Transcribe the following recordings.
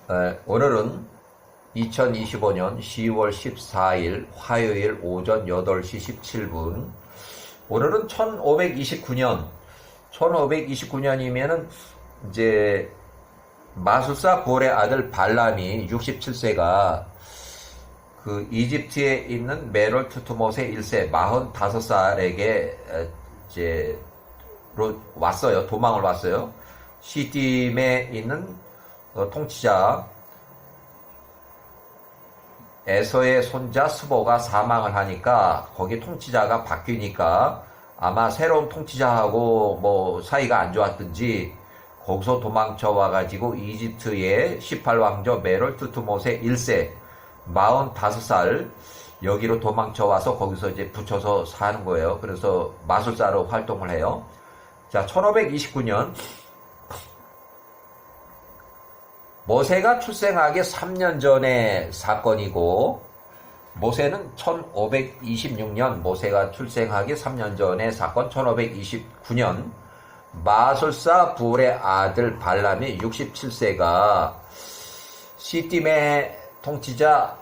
오늘은 2025년 10월 14일 화요일 오전 8시 17분. 오늘은 1529년이면은 이제 마술사 볼의 아들 발람이 67세가 그 이집트에 있는 메롤 투트모세 1세 45살에게 이제 왔어요. 도망을 왔어요. 시딤에 있는 통치자 에서의 손자 스보가 사망을 하니까 거기 통치자가 바뀌니까 아마 새로운 통치자하고 뭐 사이가 안 좋았든지 거기서 도망쳐 와가지고 이집트의 18왕조 메롤 투트모세 1세 45살 여기로 도망쳐 와서 거기서 이제 붙여서 사는 거예요. 그래서 마술사로 활동을 해요. 자, 1529년 모세가 출생하기 3년 전의 사건이고, 모세는 1526년, 모세가 출생하기 3년 전의 사건 1529년, 마술사 불의 아들 발람이 67세가 시딤의 통치자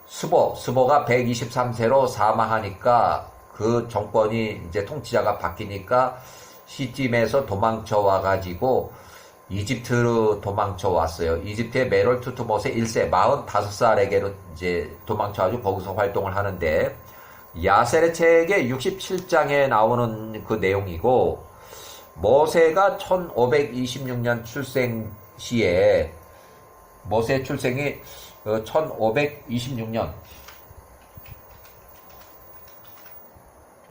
스보가 123세로 사망하니까 그 정권이 이제 통치자가 바뀌니까 시딤에서 도망쳐 와가지고 이집트로 도망쳐 왔어요. 이집트의 메롤 투트모세 1세 45살에게로 이제 도망쳐가지고 거기서 활동을 하는데, 야셀의 책의 67장에 나오는 그 내용이고, 모세가 1526년 출생 시에, 모세 출생이 1526년,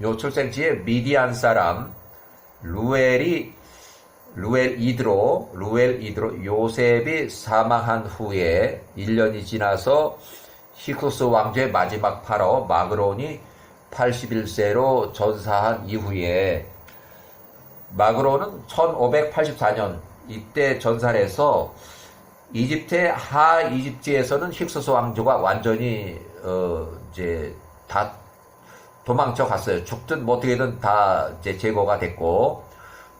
요 출생 시에 미디안 사람 루엘 이드로 요셉이 사망한 후에 1년이 지나서 히쿠스 왕조의 마지막 파라오 마그론이 81세로 전사한 이후에, 마그론은 1584년 이때 전사를 해서 이집트의 하이집트에서는 힉스스 왕조가 완전히 이제 다 도망쳐 갔어요. 죽든 뭐 어떻게든 다 이제 제거가 됐고,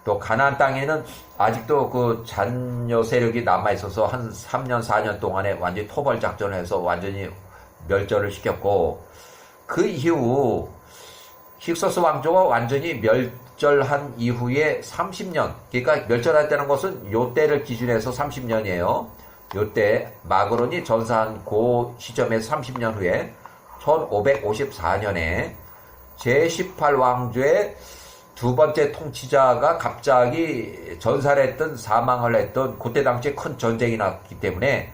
또 가나안 땅에는 아직도 그 잔여 세력이 남아 있어서 한 3년 4년 동안에 완전히 토벌 작전을 해서 완전히 멸절을 시켰고, 그 이후 힉소스 왕조가 완전히 멸절한 이후에 30년, 그러니까 멸절했다는 것은 요 때를 기준해서 30년이에요. 요 때 마그론이 전사한 그 시점에서 30년 후에 1554년에 제18왕조의 두 번째 통치자가 갑자기 전사를 했던, 사망을 했던, 그때 당시에 큰 전쟁이 났기 때문에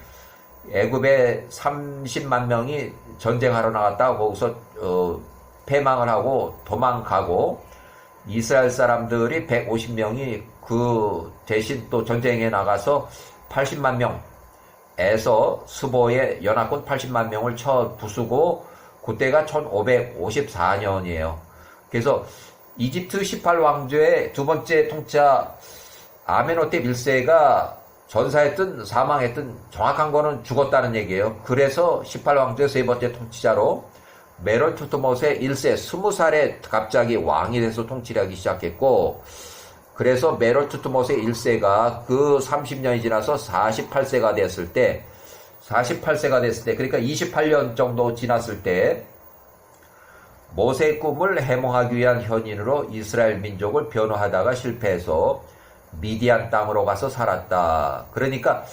애굽에 30만 명이 전쟁하러 나갔다가 거기서 패망을 하고 도망가고, 이스라엘 사람들이 150명이 그 대신 또 전쟁에 나가서 80만 명에서 스보의 연합군 80만 명을 쳐 부수고, 그때가 1554년이에요. 그래서 이집트 18왕조의 두 번째 통치자 아메노텝 1세가 전사했든 사망했든 정확한 거는 죽었다는 얘기예요. 그래서 18왕조의 세 번째 통치자로 메롤 투트모세 1세 20살에 갑자기 왕이 돼서 통치를 하기 시작했고, 그래서 메롤 투트모세 1세가 그 30년이 지나서 48세가 됐을 때, 그러니까 28년 정도 지났을 때 모세의 꿈을 해몽하기 위한 현인으로 이스라엘 민족을 변호하다가 실패해서 미디안 땅으로 가서 살았다. 그러니까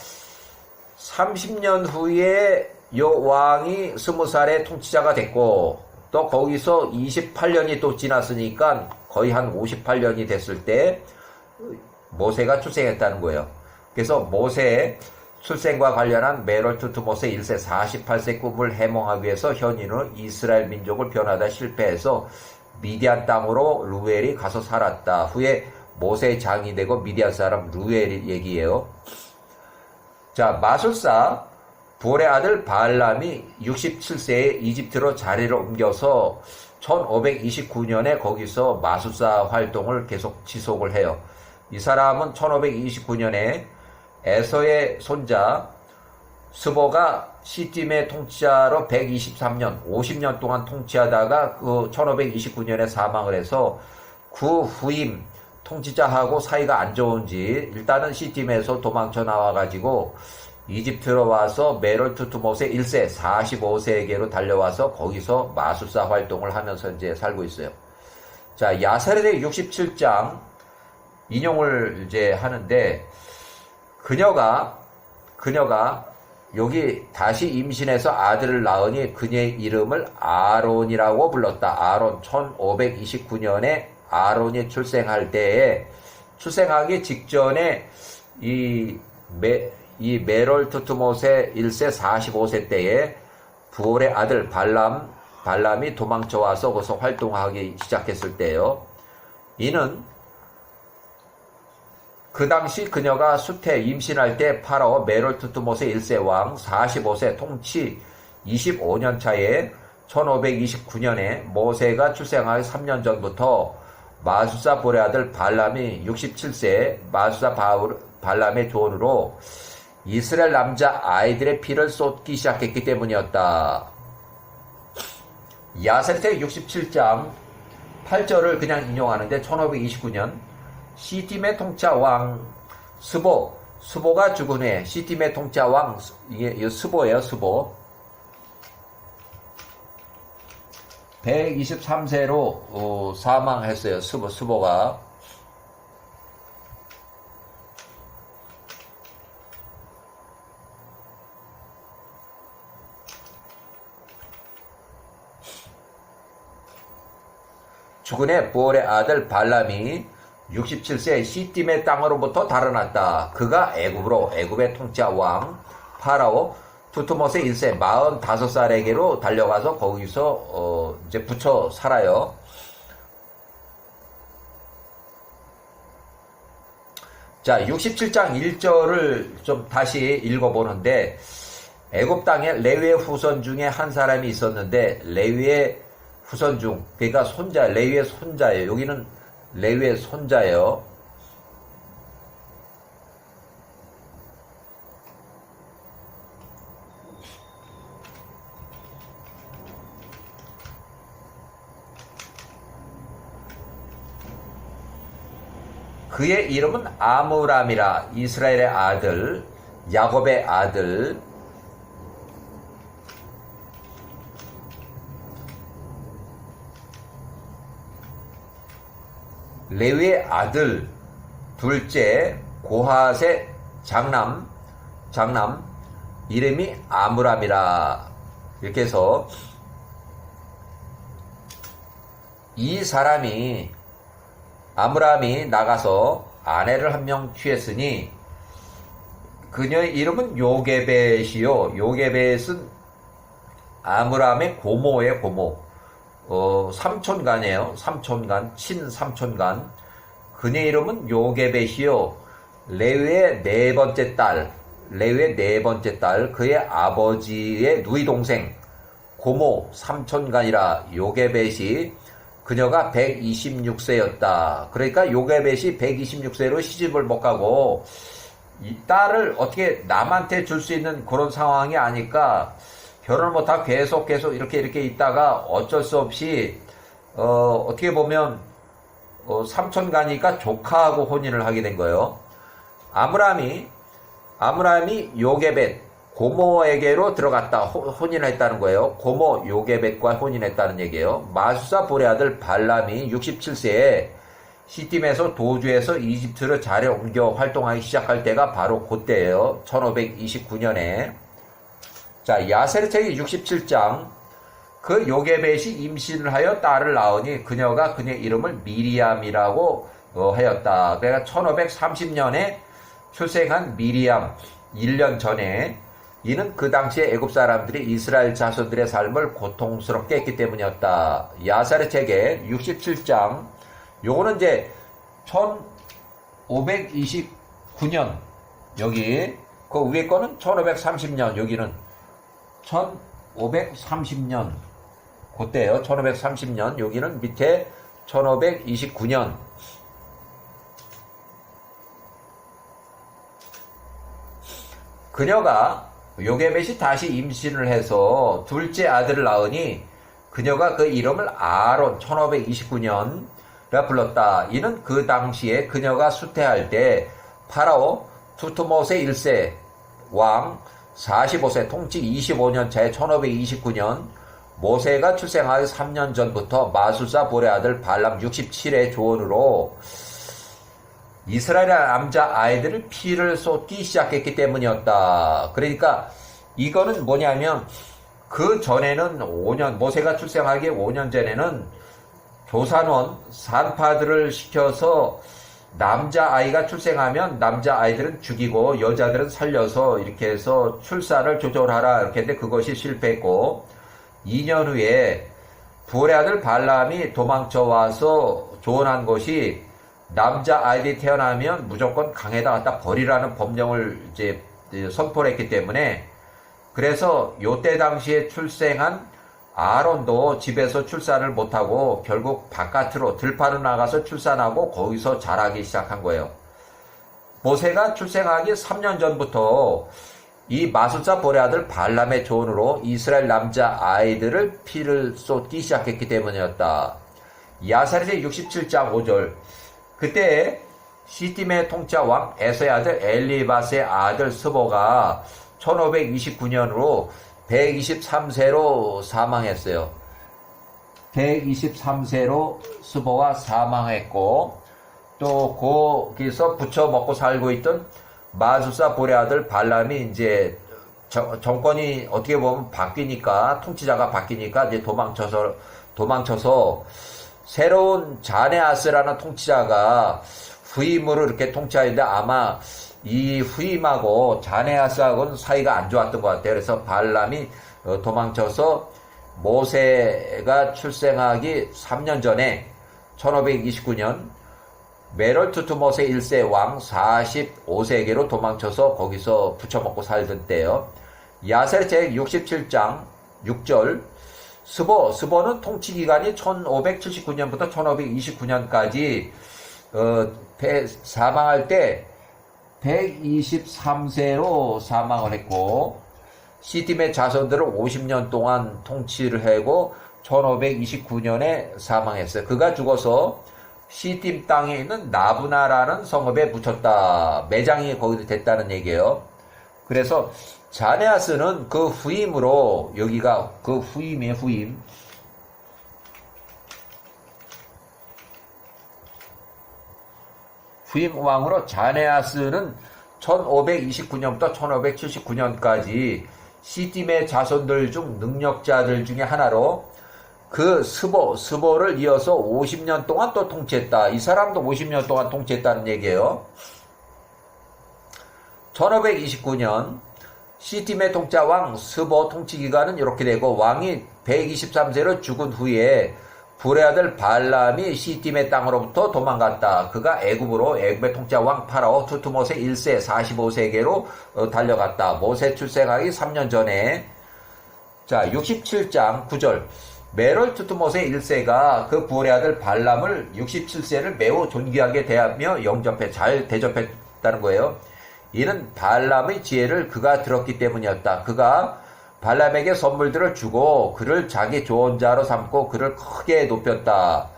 30년 후에 요 왕이 20살의 통치자가 됐고, 또 거기서 28년이 또 지났으니까 거의 한 58년이 됐을 때 모세가 출생했다는 거예요. 그래서 모세의 출생과 관련한 메롤 투트모세 1세 48세 꿈을 해몽하기 위해서 현인으로 이스라엘 민족을 변하다 실패해서 미디안 땅으로 루엘이 가서 살았다. 후에 모세의 장이 되고 미디안 사람 루엘 얘기예요. 자, 마술사 볼의 아들 발람이 67세에 이집트로 자리를 옮겨서 1529년에 거기서 마술사 활동을 계속 지속을 해요. 이 사람은 1529년에 에서의 손자 스보가 시딤의 통치자로 123년, 50년 동안 통치하다가 그 1529년에 사망을 해서 그 후임 통치자하고 사이가 안 좋은지 일단은 시딤에서 도망쳐 나와가지고 이집트로 와서 메롤 투트모세 1세 45세에게로 달려와서 거기서 마술사 활동을 하면서 이제 살고 있어요. 자, 야사렛의 67장 인용을 이제 하는데 그녀가 여기 다시 임신해서 아들을 낳으니 그녀의 이름을 아론이라고 불렀다. 아론 1529년에 아론이 출생할 때에 출생하기 직전에 이 메롤 투트모세 1세 45세 때에 부올의 아들 발람이 도망쳐와서 거기서 활동하기 시작했을 때요. 이는 그 당시 그녀가 수태 임신할 때 파라오 메롤 투트모세 1세 왕 45세 통치 25년 차에 1529년에 모세가 출생하기 3년 전부터 마술사 볼의 아들 발람이 67세 마술사 발람의 조언으로 이스라엘 남자 아이들의 피를 쏟기 시작했기 때문이었다. 야사렛의 67장 8절을 그냥 인용하는데 1529년 시팀의 통치 왕 스보가 죽은 후에 시팀의 통치 왕 이게 스보예요. 스보 123세로 사망했어요. 스보가 죽은 해 부올의 아들 발람이 67세 시팀의 땅으로부터 달아났다. 그가 애굽의 통치자 왕 파라오 투트모세 1세 45살에게로 달려가서 거기서 이제 붙여 살아요. 자, 67장 1절을 좀 다시 읽어보는데 애굽 땅에 레위의 후손 중에 한 사람이 있었는데 레위의 후손 중 그러니까 레위의 손자예요. 여기는 레위의 손자예요. 그의 이름은 아므람이라 이스라엘의 아들 야곱의 아들 레위의 아들 둘째 고핫의 장남 이름이 아므람이라. 이렇게 해서 이 사람이 아므람이 나가서 아내를 한 명 취했으니 그녀의 이름은 요게벳이요. 요게벳은 아므람의 고모의 고모. 삼촌간이에요. 삼촌간, 친삼촌간. 그녀의 이름은 요게벳이요. 레위의 네 번째 딸, 그의 아버지의 누이 동생, 고모, 삼촌간이라 요게벳이 그녀가 126세였다. 그러니까 요게벳이 126세로 시집을 못 가고 이 딸을 어떻게 남한테 줄 수 있는 그런 상황이 아니까 결혼을 못하고 계속 이렇게 있다가 어쩔 수 없이 어떻게 보면 삼촌가니까 조카하고 혼인을 하게 된 거예요. 아므람이 요게벳 고모에게로 들어갔다 혼인을 했다는 거예요. 고모 요게벳과 혼인했다는 얘기예요. 마술사 볼의 아들 발람이 67세에 시팀에서 도주해서 이집트로 자리에 옮겨 활동하기 시작할 때가 바로 그때예요. 1529년에. 자, 야사렛의 67장 그 요게벳이 임신을 하여 딸을 낳으니 그녀가 그녀의 이름을 미리암이라고 하였다. 그러니까 1530년에 출생한 미리암 1년 전에 이는 그 당시에 애굽 사람들이 이스라엘 자손들의 삶을 고통스럽게 했기 때문이었다. 야사렛의 67장 요거는 이제 1529년 여기 그 위에 거는 1530년 여기는 1530년 그때요. 1530년 여기는 밑에 1529년 그녀가 요게벳이 다시 임신을 해서 둘째 아들을 낳으니 그녀가 그 이름을 아론 1529년이라 불렀다. 이는 그 당시에 그녀가 수태할 때 파라오 투트모세 1세 왕 45세 통치 25년 차에 1529년 모세가 출생하기 3년 전부터 마술사 볼의 아들 발람 67의 조언으로 이스라엘 남자 아이들을 피를 쏟기 시작했기 때문이었다. 그러니까 이거는 뭐냐면 그 전에는 5년, 모세가 출생하기 5년 전에는 조산원, 산파들을 시켜서 남자아이가 출생하면 남자아이들은 죽이고 여자들은 살려서 이렇게 해서 출산을 조절하라 이렇게 했는데 그것이 실패했고 2년 후에 부올의 아들 발람이 도망쳐 와서 조언한 것이 남자아이들이 태어나면 무조건 강에다 갖다 버리라는 법령을 이제 선포를 했기 때문에 그래서 요때 당시에 출생한 아론도 집에서 출산을 못하고 결국 바깥으로 들판으로 나가서 출산하고 거기서 자라기 시작한 거예요. 모세가 출생하기 3년 전부터 이 마술사 볼의 아들 발람의 조언으로 이스라엘 남자 아이들을 피를 쏟기 시작했기 때문이었다. 야사리의 67장 5절 그때 시팀의 통치자 왕 에서의 아들 엘리바스의 아들 스보가 1529년으로 123세로 사망했어요. 123세로 스보가 사망했고 또 거기서 부쳐 먹고 살고 있던 마술사 볼의 아들 발람이 이제 정권이 어떻게 보면 바뀌니까 통치자가 바뀌니까 이제 도망쳐서 새로운 자네아스라는 통치자가 후임으로 이렇게 통치하는데 아마 이 후임하고 자네아스하고는 사이가 안 좋았던 것 같아요. 그래서 발람이 도망쳐서 모세가 출생하기 3년 전에 1529년 메롤투투모세 1세 왕 45세에게로 도망쳐서 거기서 부쳐먹고 살던 때요. 야셀 제67장 6절 스보는 통치기간이 1579년부터 1529년까지 사망할 때 123세로 사망을 했고 시팀의 자손들을 50년 동안 통치를 하고 1529년에 사망했어요. 그가 죽어서 시팀 땅에 있는 나부나라는 성읍에 묻혔다. 매장이 거기서 됐다는 얘기예요. 그래서 자네아스는 그 후임으로 여기가 그 후임이에요. 후임 왕으로 자네아스는 1529년부터 1579년까지 시팀의 자손들 중 능력자들 중에 하나로 그 스보를 이어서 50년 동안 또 통치했다. 이 사람도 50년 동안 통치했다는 얘기예요. 1529년 시팀의 통치자 왕 스보 통치기간은 이렇게 되고 왕이 123세로 죽은 후에 불의 아들 발람이 시팀의 땅으로부터 도망갔다. 그가 애굽의 통치자 왕 파라오 투투모세 1세 45세계로 달려갔다. 모세 출생하기 3년 전에. 자, 67장 9절 메롤 투투모세 1세가 그 부올의 아들 발람을 67세를 매우 존귀하게 대하며 잘 대접했다는 거예요. 이는 발람의 지혜를 그가 들었기 때문이었다. 그가 발람에게 선물들을 주고 그를 자기 조언자로 삼고 그를 크게 높였다.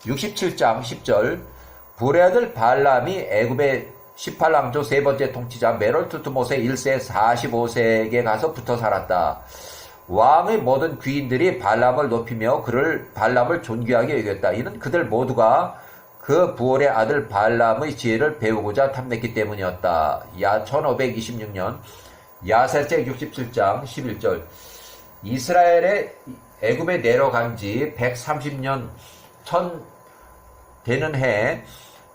67장 10절 부올의 아들 발람이 애굽의 18왕조 세 번째 통치자 메롤 투투모세 1세 45세에게 가서 붙어 살았다. 왕의 모든 귀인들이 발람을 높이며 발람을 존귀하게 여겼다. 이는 그들 모두가 그 부올의 아들 발람의 지혜를 배우고자 탐냈기 때문이었다. 1526년 야셀책 67장 11절 이스라엘의 애굽에 내려간 지 130년 천 되는 해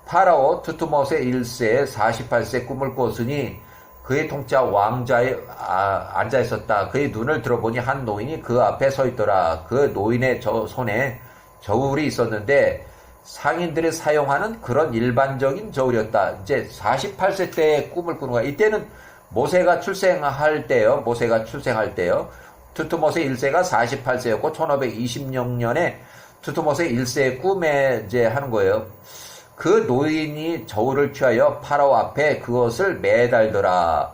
파라오 투투모세 1세 48세 꿈을 꿨으니 그의 통치자 왕자에 앉아 있었다. 그의 눈을 들어보니 한 노인이 그 앞에 서 있더라. 그 노인의 손에 저울이 있었는데 상인들이 사용하는 그런 일반적인 저울이었다. 이제 48세 때 꿈을 꾸는 거야. 이때는 모세가 출생할 때요. 투투모세 1세가 48세였고 1526년에 투투모세 1세의 꿈에 이제 하는 거예요. 그 노인이 저울을 취하여 파라오 앞에 그것을 매달더라.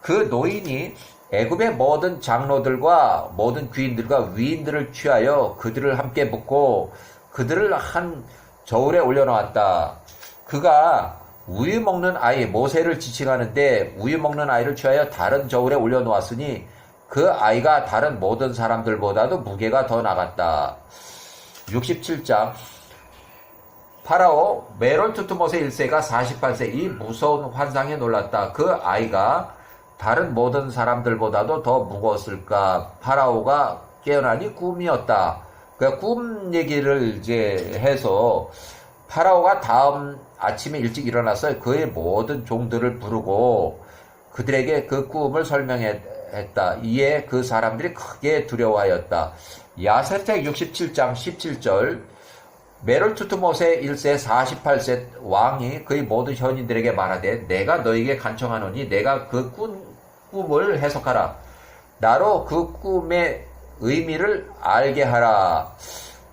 그 노인이 애굽의 모든 장로들과 모든 귀인들과 위인들을 취하여 그들을 함께 묶고 그들을 한 저울에 올려놓았다. 그가 우유 먹는 아이 모세를 지칭하는데 우유 먹는 아이를 취하여 다른 저울에 올려놓았으니 그 아이가 다른 모든 사람들보다도 무게가 더 나갔다. 67장 파라오 메롤 투트모세 1세가 48세 이 무서운 환상에 놀랐다. 그 아이가 다른 모든 사람들보다도 더 무거웠을까. 파라오가 깨어나니 꿈이었다. 그 꿈 얘기를 이제 해서 파라오가 다음 아침에 일찍 일어나서 그의 모든 종들을 부르고 그들에게 그 꿈을 설명했다. 이에 그 사람들이 크게 두려워하였다. 야세책 67장 17절 메롤 투트모세 1세 48세 왕이 그의 모든 현인들에게 말하되 내가 너에게 간청하노니 내가 그 꿈을 해석하라. 나로 그 꿈의 의미를 알게 하라.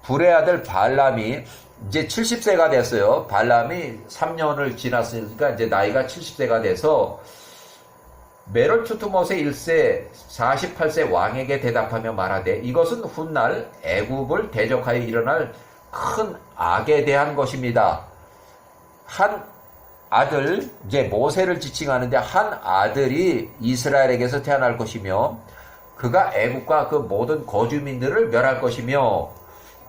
불의 아들 발람이 이제 70세가 됐어요. 발람이 3년을 지났으니까 이제 나이가 70세가 돼서 메롤 투트모세 1세 48세 왕에게 대답하며 말하되 이것은 훗날 애굽을 대적하여 일어날 큰 악에 대한 것입니다. 한 아들, 이제 모세를 지칭하는데 한 아들이 이스라엘에게서 태어날 것이며 그가 애국과 그 모든 거주민들을 멸할 것이며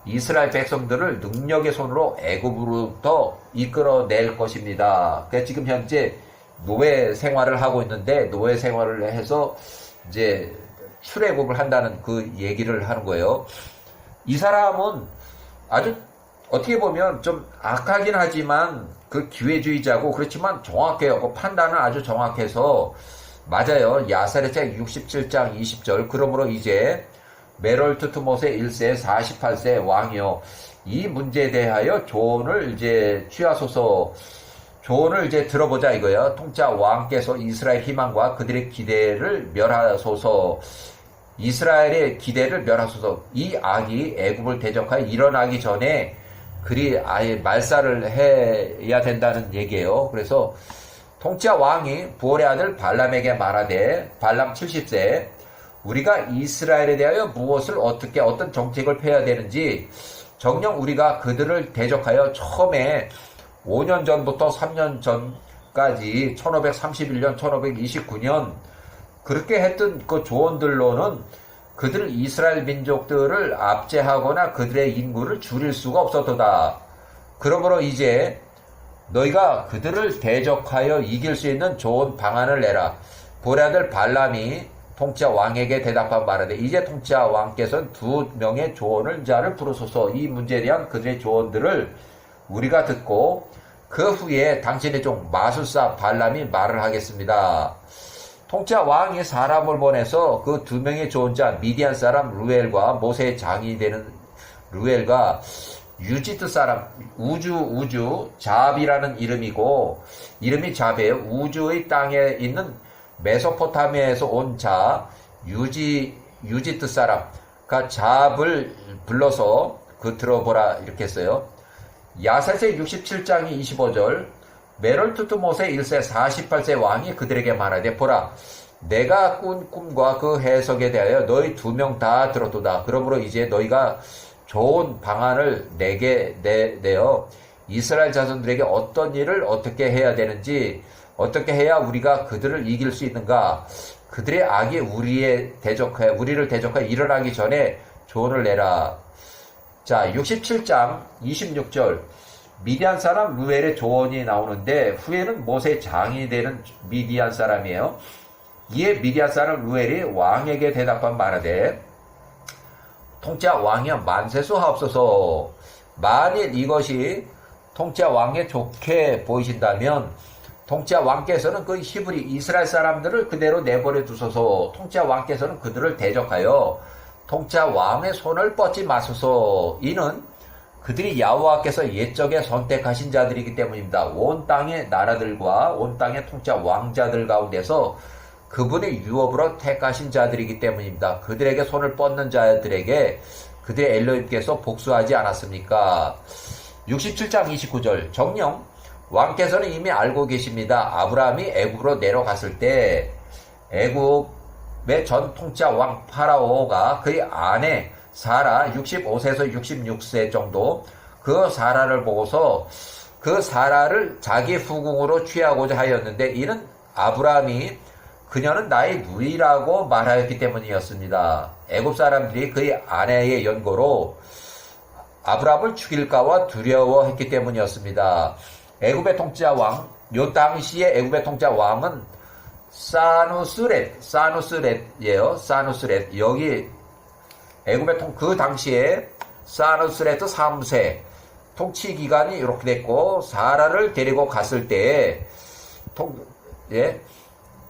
이스라엘 백성들을 능력의 손으로 애굽으로부터 이끌어낼 것입니다. 그러니까 지금 현재 노예 생활을 하고 있는데 노예 생활을 해서 이제 출애굽을 한다는 그 얘기를 하는 거예요. 이 사람은 아주 어떻게 보면 좀 악하긴 하지만 그 기회주의자고 그렇지만 정확해요. 그 판단은 아주 정확해서 맞아요. 야사레책 67장 20절 그러므로 이제 메롤 투트모세 1세 48세 왕이요. 이 문제에 대하여 조언을 이제 취하소서. 조언을 이제 들어보자 이거예요. 통짜 왕께서 이스라엘 희망과 그들의 기대를 멸하소서. 이스라엘의 기대를 멸하소서. 이 악이 애굽을 대적하여 일어나기 전에 그리 아예 말살을 해야 된다는 얘기예요. 그래서 통짜 왕이 부올의 아들 발람에게 말하되 발람 70세 우리가 이스라엘에 대하여 무엇을 어떻게 어떤 정책을 펴야 되는지 정녕 우리가 그들을 대적하여 처음에 5년 전부터 3년 전까지 1531년 1529년 그렇게 했던 그 조언들로는 그들 이스라엘 민족들을 압제하거나 그들의 인구를 줄일 수가 없었도다. 그러므로 이제 너희가 그들을 대적하여 이길 수 있는 좋은 방안을 내라. 부올의 아들 발람이 통치자 왕에게 대답한 말하되 이제 통치자 왕께서는 2명의 조언을 자를 부르소서. 이 문제에 대한 그들의 조언들을 우리가 듣고 그 후에 당신의 종 마술사 발람이 말을 하겠습니다. 통치자 왕이 사람을 보내서 그 2명의 조언자 미디안 사람 루엘과 모세의 장이 되는 루엘과 유지트 사람 우주 잡이라는 이름이고 이름이 잡이에요. 우주의 땅에 있는 메소포타미아에서 온 자 유지트 사람 그러니까 잡을 불러서 그 들어보라 이렇게 했어요. 야사책 67장이 25절 메롤 투트모세 1세 48세 왕이 그들에게 말하되 보라 내가 꾼 꿈과 그 해석에 대하여 너희 2명 다 들었도다. 그러므로 이제 너희가 좋은 방안을 내게 내어 이스라엘 자손들에게 어떤 일을 어떻게 해야 되는지 어떻게 해야 우리가 그들을 이길 수 있는가 그들의 악이 우리를 대적하여 일어나기 전에 조언을 내라. 자 67장 26절 미디안 사람 루엘의 조언이 나오는데 후에는 모세의 장이 되는 미디안 사람이에요. 이에 미디안 사람 루엘이 왕에게 대답한 말하되 통치자 왕이여 만세수하옵소서. 만일 이것이 통치자 왕에 좋게 보이신다면 통치자 왕께서는 그 히브리 이스라엘 사람들을 그대로 내버려 두소서. 통치자 왕께서는 그들을 대적하여 통치자 왕의 손을 뻗지 마소서. 이는 그들이 여호와께서 옛적에 선택하신 자들이기 때문입니다. 온 땅의 나라들과 온 땅의 통치자 왕자들 가운데서 그분의 유업으로 택하신 자들이기 때문입니다. 그들에게 손을 뻗는 자들에게 그들의 엘로힘께서 복수하지 않았습니까? 67장 29절 정녕 왕께서는 이미 알고 계십니다. 아브라함이 애굽으로 내려갔을 때 애굽의 전 통치자 왕 파라오가 그의 아내 사라 65세에서 66세 정도 그 사라를 보고서 그 그 사라를 자기 후궁으로 취하고자 하였는데 이는 아브라함이 그녀는 나의 누이라고 말하였기 때문이었습니다. 애굽 사람들이 그의 아내의 연고로 아브라함을 죽일까와 두려워했기 때문이었습니다. 애굽의 통치자 왕, 요 당시에 애굽의 통치자 왕은 사누스렛이에요. 사누스렛. 여기 애굽의 그 당시에 사누스렛 3세 통치 기간이 이렇게 됐고, 사라를 데리고 갔을 때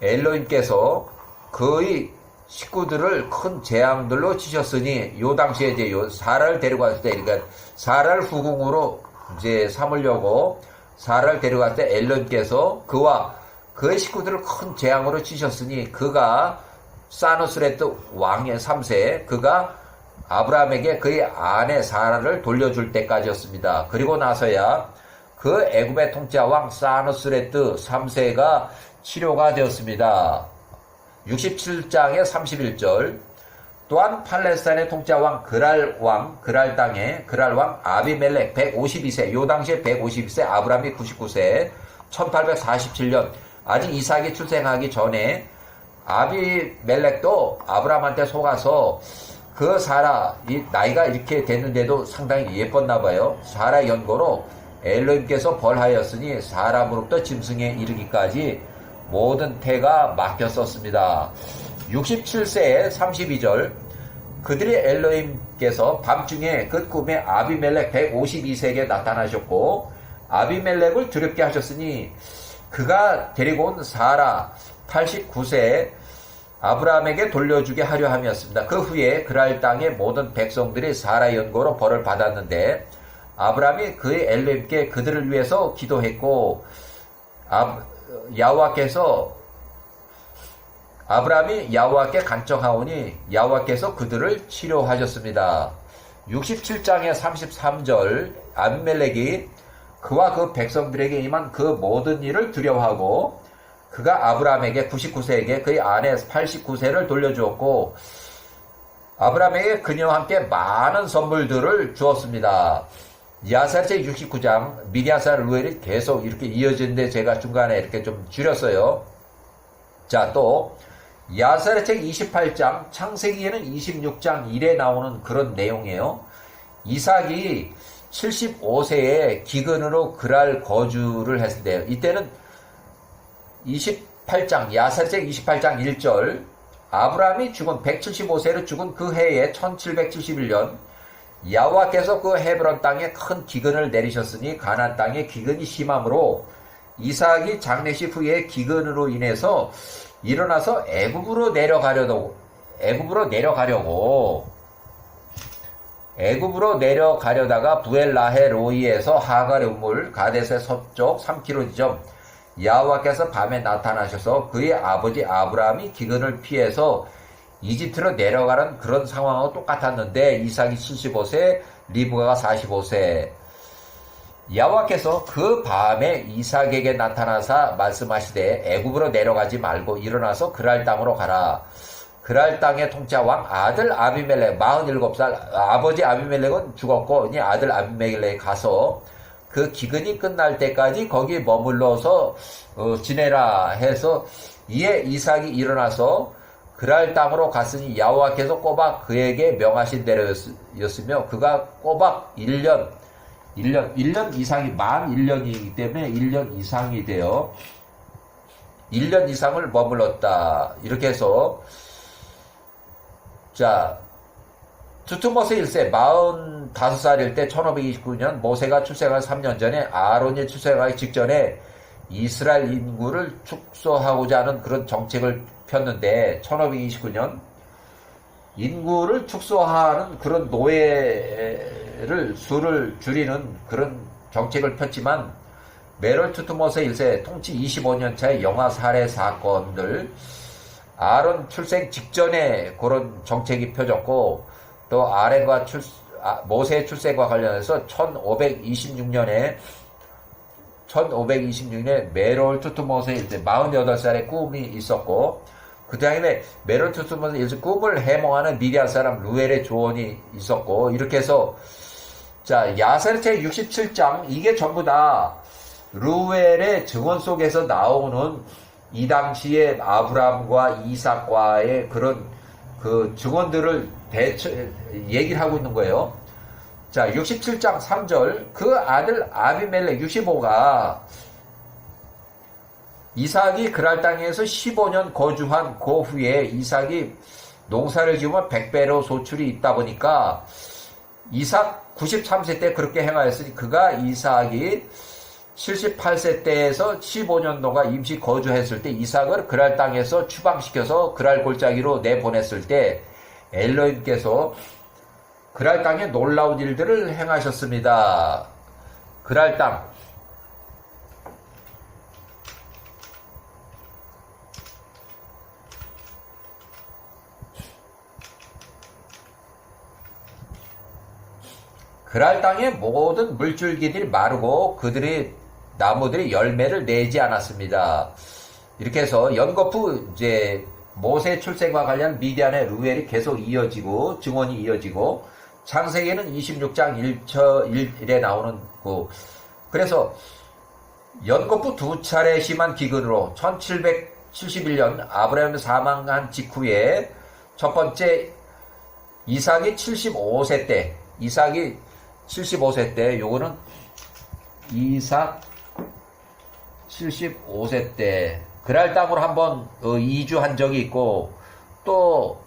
엘로힘께서 그의 식구들을 큰 재앙들로 치셨으니, 요 당시에 이제 사라를 데리고 갔을 때, 그러니까 사라를 후궁으로 이제 삼으려고 사라를 데려갈 때 엘론께서 그와 그의 식구들을 큰 재앙으로 치셨으니, 그가 사누스레트 왕의 3세, 그가 아브라함에게 그의 아내 사라를 돌려줄 때까지였습니다. 그리고 나서야 그 애굽의 통치자 왕 사누스레트 3세가 치료가 되었습니다. 67장의 31절. 또한 팔레스타인의 통치자 왕 그랄 땅의 그랄 왕 아비멜렉 152세, 요 당시에 152세, 아브라함이 99세, 1847년 아직 이삭이 출생하기 전에 아비멜렉도 아브라함한테 속아서 그 사라, 이 나이가 이렇게 됐는데도 상당히 예뻤나 봐요. 사라 연고로 엘로힘께서 벌하였으니 사람으로부터 짐승에 이르기까지 모든 태가 맡겼었습니다. 67세의 32절. 그들이 엘로힘께서 밤중에 그 꿈에 아비멜렉 152세에게 나타나셨고 아비멜렉을 두렵게 하셨으니 그가 데리고 온 사라 89세에 아브라함에게 돌려주게 하려 함이었습니다. 그 후에 그랄 땅의 모든 백성들이 사라 연고로 벌을 받았는데 아브라함이 그의 엘로힘께 그들을 위해서 기도했고 아브라함이 야호와께 간청하오니 야호와께서 그들을 치료하셨습니다. 67장의 33절. 아비멜렉이 그와 그 백성들에게 임한 그 모든 일을 두려워하고 그가 아브라함에게 99세에게 그의 아내 89세를 돌려주었고 아브라함에게 그녀와 함께 많은 선물들을 주었습니다. 야사르책 69장. 미디아사 루엘이 계속 이렇게 이어지는데 제가 중간에 이렇게 좀 줄였어요. 자, 또 야사르책 28장, 창세기에는 26장 1에 나오는 그런 내용이에요. 이삭이 75세에 기근으로 그랄 거주를 했을 때요. 이때는 28장, 야사르책 28장 1절, 아브라함이 죽은 175세로 죽은 그 해에 1771년 야호와께서 그 헤브론 땅에 큰 기근을 내리셨으니 가나안 땅에 기근이 심함으로 이삭이 장례식 후에 기근으로 인해서 일어나서 애굽으로 내려가려다가 부엘라헬 로이에서 하갈의 우물 가데스의 서쪽 3km 지점 야호와께서 밤에 나타나셔서 그의 아버지 아브라함이 기근을 피해서 이집트로 내려가는 그런 상황하고 똑같았는데 이삭이 75세, 리브가가 45세. 야호와께서 그 밤에 이삭에게 나타나사 말씀하시되 애굽으로 내려가지 말고 일어나서 그랄 땅으로 가라. 그랄 땅의 통치자 왕 아들 아비멜렉 47살, 아버지 아비멜렉은 죽었고 이제 아들 아비멜렉이 가서 그 기근이 끝날 때까지 거기 머물러서 지내라 해서 이에 이삭이 일어나서 그랄 땅으로 갔으니 야호와께서 꼬박 그에게 명하신 대로였으며 그가 꼬박 1년 이상이 만 1년이기 때문에 1년 이상이 되어 1년 이상을 머물렀다. 이렇게 해서 자, 두투모세 1세 45살일 때 1529년 모세가 출생한 3년 전에 아론이 출생하기 직전에 이스라엘 인구를 축소하고자 하는 그런 정책을 폈는데 1529년 인구를 축소하는 그런 노예를 수를 줄이는 그런 정책을 폈지만 메롤 투투모세 1세 통치 25년 차의 영아 살해 사건들 아론 출생 직전에 그런 정책이 펴졌고 또 모세의 출생과 관련해서 1526년에 메롤 투투모세 1세 48살의 꿈이 있었고 그 다음에 메롤 투투모세 1세 꿈을 해몽하는 미디안 사람 루엘의 조언이 있었고 이렇게 해서 자 야사르책 67장 이게 전부 다 루엘의 증언 속에서 나오는 이 당시에 아브라함과 이삭과의 그런 그 증언들을 얘기를 하고 있는 거예요. 자, 67장 3절. 그 아들 아비멜렉 65가 이삭이 그랄 땅에서 15년 거주한 그 후에 이삭이 농사를 지으면 100배로 소출이 있다 보니까 이삭 93세 때 그렇게 행하였으니 그가 이삭이 78세 때에서 15년도가 임시 거주했을 때 이삭을 그랄 땅에서 추방시켜서 그랄 골짜기로 내보냈을 때 엘로힘께서 그랄 땅에 놀라운 일들을 행하셨습니다. 그랄 땅. 그랄 땅의 모든 물줄기들이 마르고 그들의 나무들이 열매를 내지 않았습니다. 이렇게 해서 연거푸 이제 모세 출생과 관련 미디안의 루엘이 계속 이어지고 증언이 이어지고 창세기는 26장 1절에 나오는 그래서 연거푸 두 차례 심한 기근으로 1771년 아브라함이 사망한 직후에 첫 번째 이삭이 75세 때 요거는 이삭 75세 때 그랄 땅으로 한번 이주한 적이 있고 또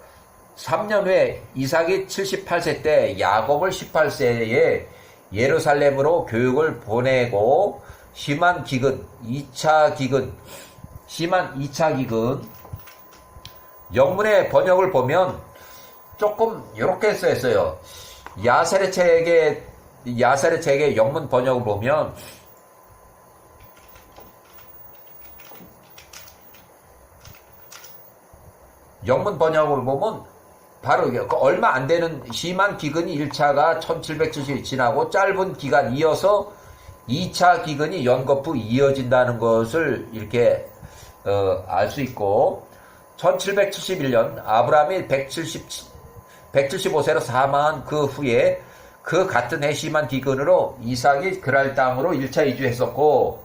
3년 후에 이삭이 78세 때 야곱을 18세에 예루살렘으로 교육을 보내고 심한 2차 기근 영문의 번역을 보면 조금 이렇게 써있어요. 야세르 책의 영문 번역을 보면 바로 얼마 안 되는 심한 기근이 1차가 1770이 지나고 짧은 기간 이어서 2차 기근이 연거푸 이어진다는 것을 이렇게 알 수 있고 1771년 아브라함이 175세로 사망한 그 후에 그 같은 해 심한 기근으로 이삭이 그랄 땅으로 1차 이주했었고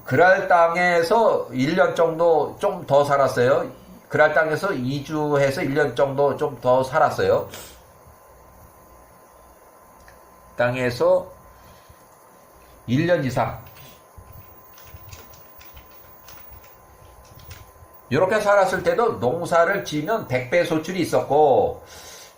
그랄 땅에서 1년 정도 좀 더 살았어요. 그랄 땅에서 이주해서 1년 정도 좀 더 살았어요. 땅에서 1년 이상 이렇게 살았을 때도 농사를 지으면 100배 소출이 있었고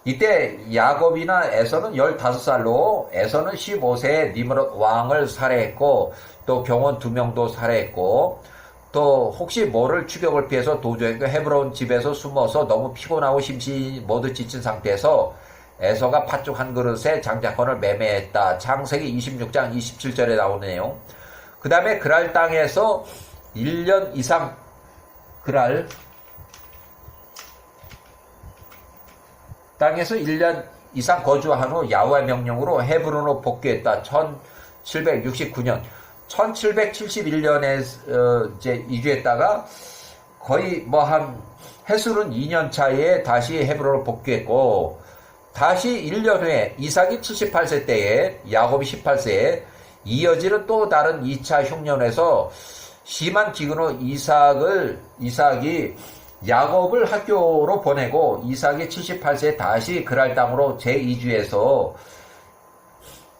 이때 야곱이나 에서는 15살로 에서는 15세에 니므롯 왕을 살해했고 또 병원 2명도 살해했고 또 혹시 모를 추격을 피해서 도주했고 헤브론 집에서 숨어서 너무 피곤하고 심신이 모두 지친 상태에서 에서가 팥죽 한 그릇에 장자권을 매매했다. 창세기 26장 27절에 나오는 내용. 그 다음에 그랄 땅에서 1년 이상 땅에서 1년 이상 거주한 후 야훼 명령으로 헤브론으로 복귀했다. 1769년 1771년에 이제 이주했다가 거의 한 해수는 2년 차에 다시 헤브론으로 복귀했고 다시 1년 후에 이삭이 78세 때에 야곱이 18세에 이어지는 또 다른 2차 흉년에서 심한 기근으로 이삭이 야곱을 학교로 보내고 이삭이 78세에 다시 그랄 땅으로 재이주해서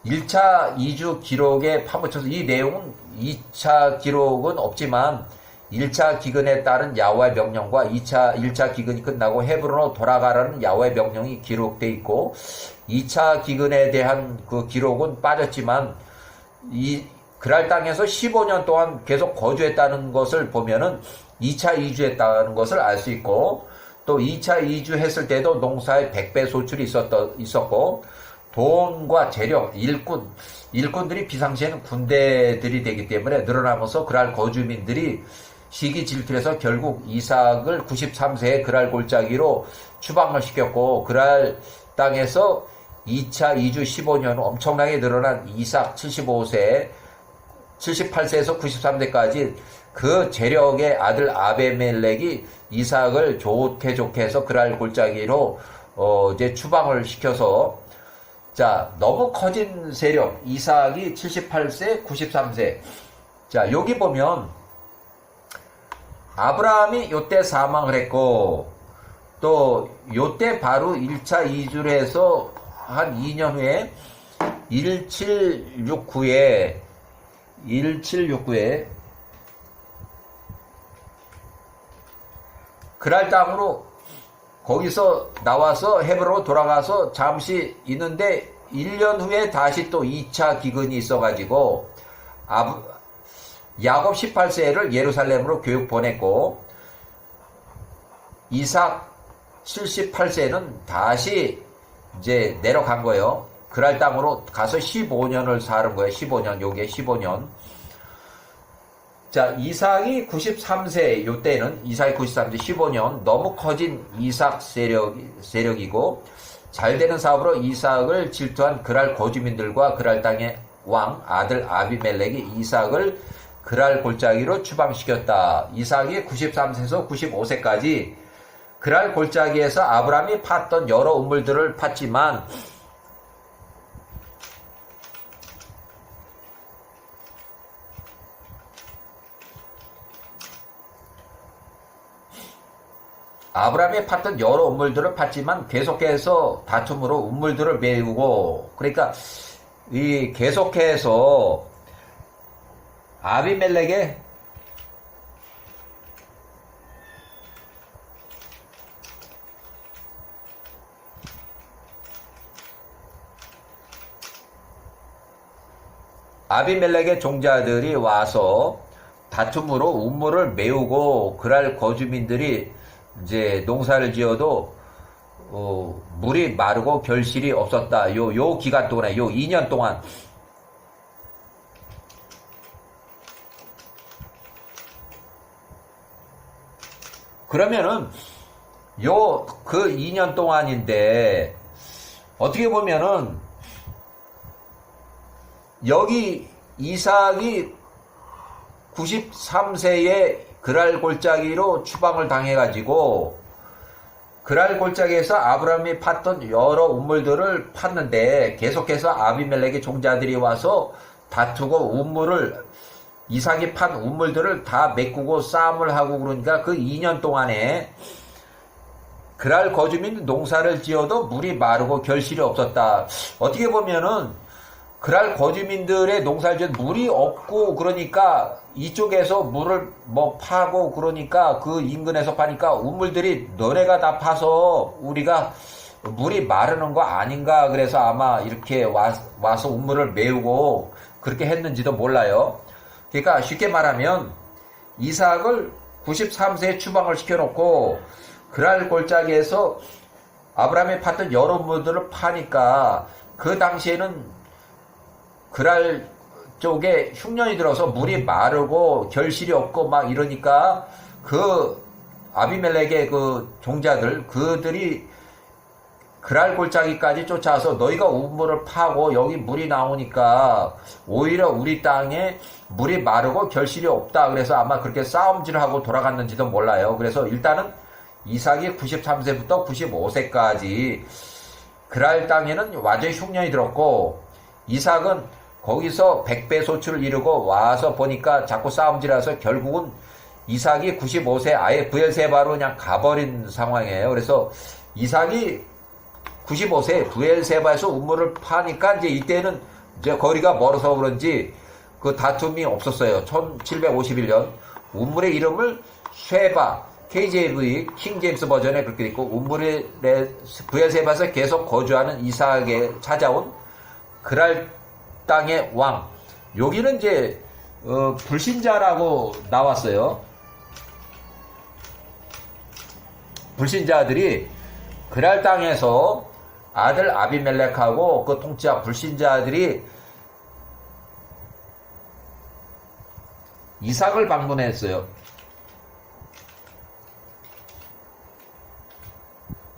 1차 이주 기록에 파묻혀서 이 내용은 2차 기록은 없지만 1차 기근에 따른 야훼 명령과 1차 기근이 끝나고 헤브론으로 돌아가라는 야훼 명령이 기록되어 있고 2차 기근에 대한 그 기록은 빠졌지만 이 그랄 땅에서 15년 동안 계속 거주했다는 것을 보면은 2차 이주했다는 것을 알 수 있고 또 2차 이주했을 때도 농사에 100배 소출이 있었고 돈과 재력, 일꾼들이 비상시에는 군대들이 되기 때문에 늘어나면서 그랄 거주민들이 시기 질투해서 결국 이삭을 93세에 그랄 골짜기로 추방을 시켰고 그랄 땅에서 2차 이주 15년 엄청나게 늘어난 이삭 78세에서 93세까지 그 재력의 아들 아베멜렉이 이삭을 좋게 해서 그랄 골짜기로 이제 추방을 시켜서 자, 너무 커진 세력, 이삭이 78세, 93세. 자, 여기 보면, 아브라함이 요때 사망을 했고, 또, 요때 바로 1차 이주를 해서 한 2년 후에, 1769에, 그랄 땅으로 거기서 나와서 헤브론으로 돌아가서 잠시 있는데 1년 후에 다시 또 2차 기근이 있어가지고 야곱 18세를 예루살렘으로 교육 보냈고 이삭 78세는 다시 이제 내려간 거예요. 그랄 땅으로 가서 15년을 사는 거예요. 15년, 요게 15년. 자, 이삭이 93세, 요때는 이삭이 93세, 15년, 너무 커진 이삭 세력이고, 잘 되는 사업으로 이삭을 질투한 그랄 거주민들과 그랄 땅의 왕, 아들 아비멜렉이 이삭을 그랄 골짜기로 추방시켰다. 이삭이 93세에서 95세까지 그랄 골짜기에서 아브라함이 팠던 여러 우물들을 팠지만, 아브라함이 팠던 여러 우물들을 팠지만 계속해서 다툼으로 우물들을 메우고 그러니까 이 계속해서 아비멜렉의 종자들이 와서 다툼으로 우물을 메우고 그랄 거주민들이 이제 농사를 지어도 물이 마르고 결실이 없었다. 요 기간 동안에 요 2년 동안 그러면은 그 2년 동안인데 어떻게 보면은 여기 이삭이 93세에 그랄 골짜기로 추방을 당해가지고 그랄 골짜기에서 아브라함이 팠던 여러 우물들을 팠는데 계속해서 아비멜렉의 종자들이 와서 다투고 이삭이 판 우물들을 다 메꾸고 싸움을 하고 그러니까 그 2년 동안에 그랄 거주민 농사를 지어도 물이 마르고 결실이 없었다. 어떻게 보면은 그랄 거주민들의 농사를 지어도 물이 없고 그러니까 이쪽에서 물을 파고 그러니까 그 인근에서 파니까 우물들이 너네가 다 파서 우리가 물이 마르는 거 아닌가 그래서 아마 이렇게 와서 우물을 메우고 그렇게 했는지도 몰라요. 그러니까 쉽게 말하면 이삭을 93세에 추방을 시켜놓고 그랄 골짜기에서 아브라함이 팠던 여러 우물들을 파니까 그 당시에는 그랄 쪽에 흉년이 들어서 물이 마르고 결실이 없고 막 이러니까 그 아비멜렉의 그 종자들 그들이 그랄 골짜기까지 쫓아와서 너희가 우물을 파고 여기 물이 나오니까 오히려 우리 땅에 물이 마르고 결실이 없다. 그래서 아마 그렇게 싸움질을 하고 돌아갔는지도 몰라요. 그래서 일단은 이삭이 93세부터 95세까지 그랄 땅에는 완전히 흉년이 들었고 이삭은 거기서 100배 소출을 이루고 와서 보니까 자꾸 싸움질해서 결국은 이삭이 95세 아예 브엘세바로 그냥 가버린 상황이에요. 그래서 이삭이 95세 브엘세바에서 우물을 파니까 이제 이때는 이제 거리가 멀어서 그런지 그 다툼이 없었어요. 1751년 우물의 이름을 쉐바 KJV 킹제임스 버전에 그렇게 있고 우물의 브엘세바에서 계속 거주하는 이삭에 찾아온 그랄 땅의 왕. 여기는 이제 불신자라고 나왔어요. 불신자들이 그랄 땅에서 아들 아비멜렉하고 그 통치자 불신자들이 이삭을 방문했어요.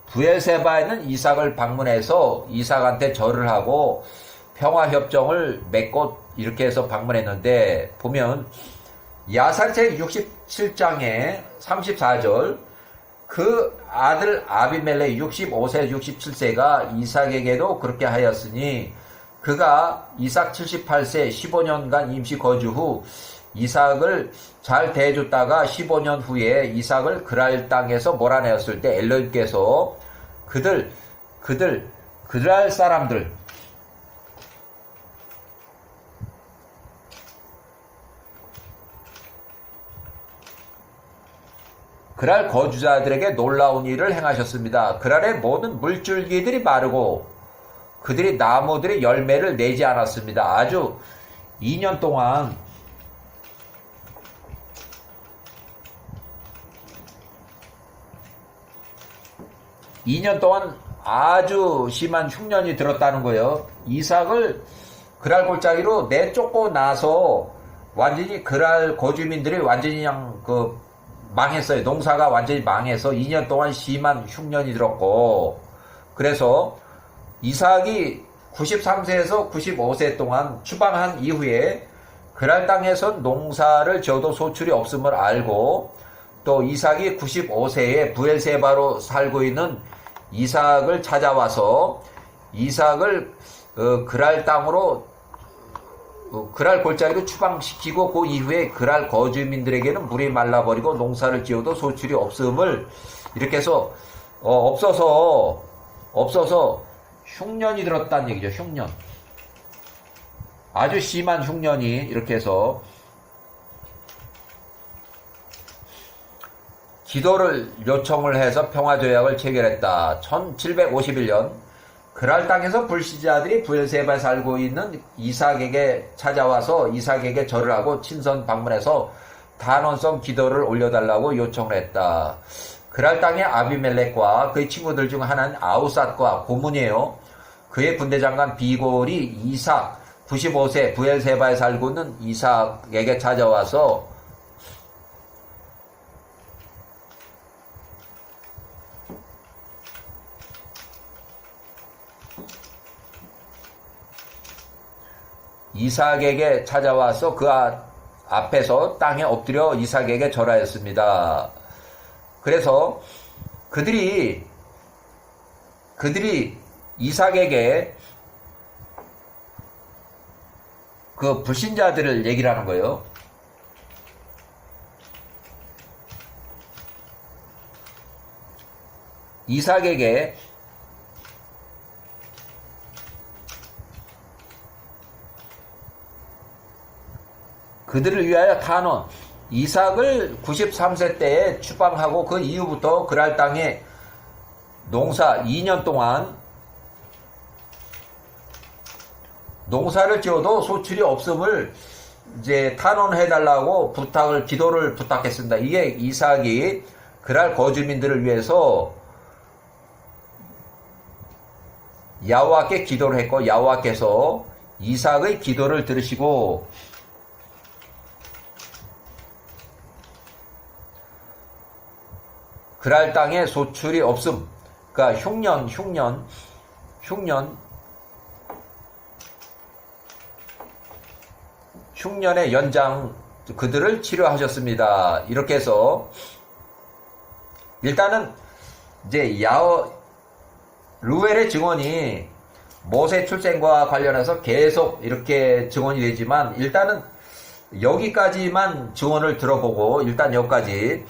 브엘세바에는 이삭을 방문해서 이삭한테 절을 하고 평화협정을 맺고 이렇게 해서 방문했는데 보면 야살책 67장에 34절 그 아들 아비멜렉 65세 67세가 이삭에게도 그렇게 하였으니 그가 이삭 78세 15년간 임시 거주 후 이삭을 잘 대해줬다가 15년 후에 이삭을 그랄 땅에서 몰아내었을 때 엘로힘께서 그랄 사람들 그랄 거주자들에게 놀라운 일을 행하셨습니다. 그랄의 모든 물줄기들이 마르고 그들이 나무들이 열매를 내지 않았습니다. 아주 2년 동안 아주 심한 흉년이 들었다는 거예요. 이삭을 그랄 골짜기로 내쫓고 나서 완전히 그랄 거주민들이 완전히 그냥 망했어요. 농사가 완전히 망해서 2년 동안 심한 흉년이 들었고, 그래서 이삭이 93세에서 95세 동안 추방한 이후에 그랄 땅에서 농사를 지어도 소출이 없음을 알고, 또 이삭이 95세에 부엘세바로 살고 있는 이삭을 찾아와서 이삭을 그랄 땅으로 그랄 골짜기로 추방시키고 그 이후에 그랄 거주민들에게는 물이 말라버리고 농사를 지어도 소출이 없음을 이렇게 해서 없어서 흉년이 들었다는 얘기죠. 흉년. 아주 심한 흉년이 이렇게 해서 기도를 요청을 해서 평화조약을 체결했다. 1751년 그랄 땅에서 불시자들이 부엘세바에 살고 있는 이삭에게 찾아와서 이삭에게 절을 하고 친선 방문해서 단원성 기도를 올려달라고 요청을 했다. 그랄 땅의 아비멜렉과 그의 친구들 중 하나는 아우삿과 고문이에요. 그의 군대장관 비골이 이삭 95세 부엘세바에 살고 있는 이삭에게 찾아와서 그 앞에서 땅에 엎드려 이삭에게 절하였습니다. 그래서 그들이 이삭에게 그 불신자들을 얘기를 하는 거예요. 이삭에게 그들을 위하여 탄원, 이삭을 93세 때에 추방하고 그 이후부터 그랄 땅에 농사 2년 동안 농사를 지어도 소출이 없음을 이제 탄원해달라고 기도를 부탁했습니다. 이게 이삭이 그랄 거주민들을 위해서 야호와께 기도를 했고 야호와께서 이삭의 기도를 들으시고 그랄 땅에 소출이 없음, 그러니까 흉년의 연장 그들을 치료하셨습니다. 이렇게 해서 일단은 이제 루엘의 증언이 모세 출생과 관련해서 계속 이렇게 증언이 되지만 일단은 여기까지만 증언을 들어보고 일단 여기까지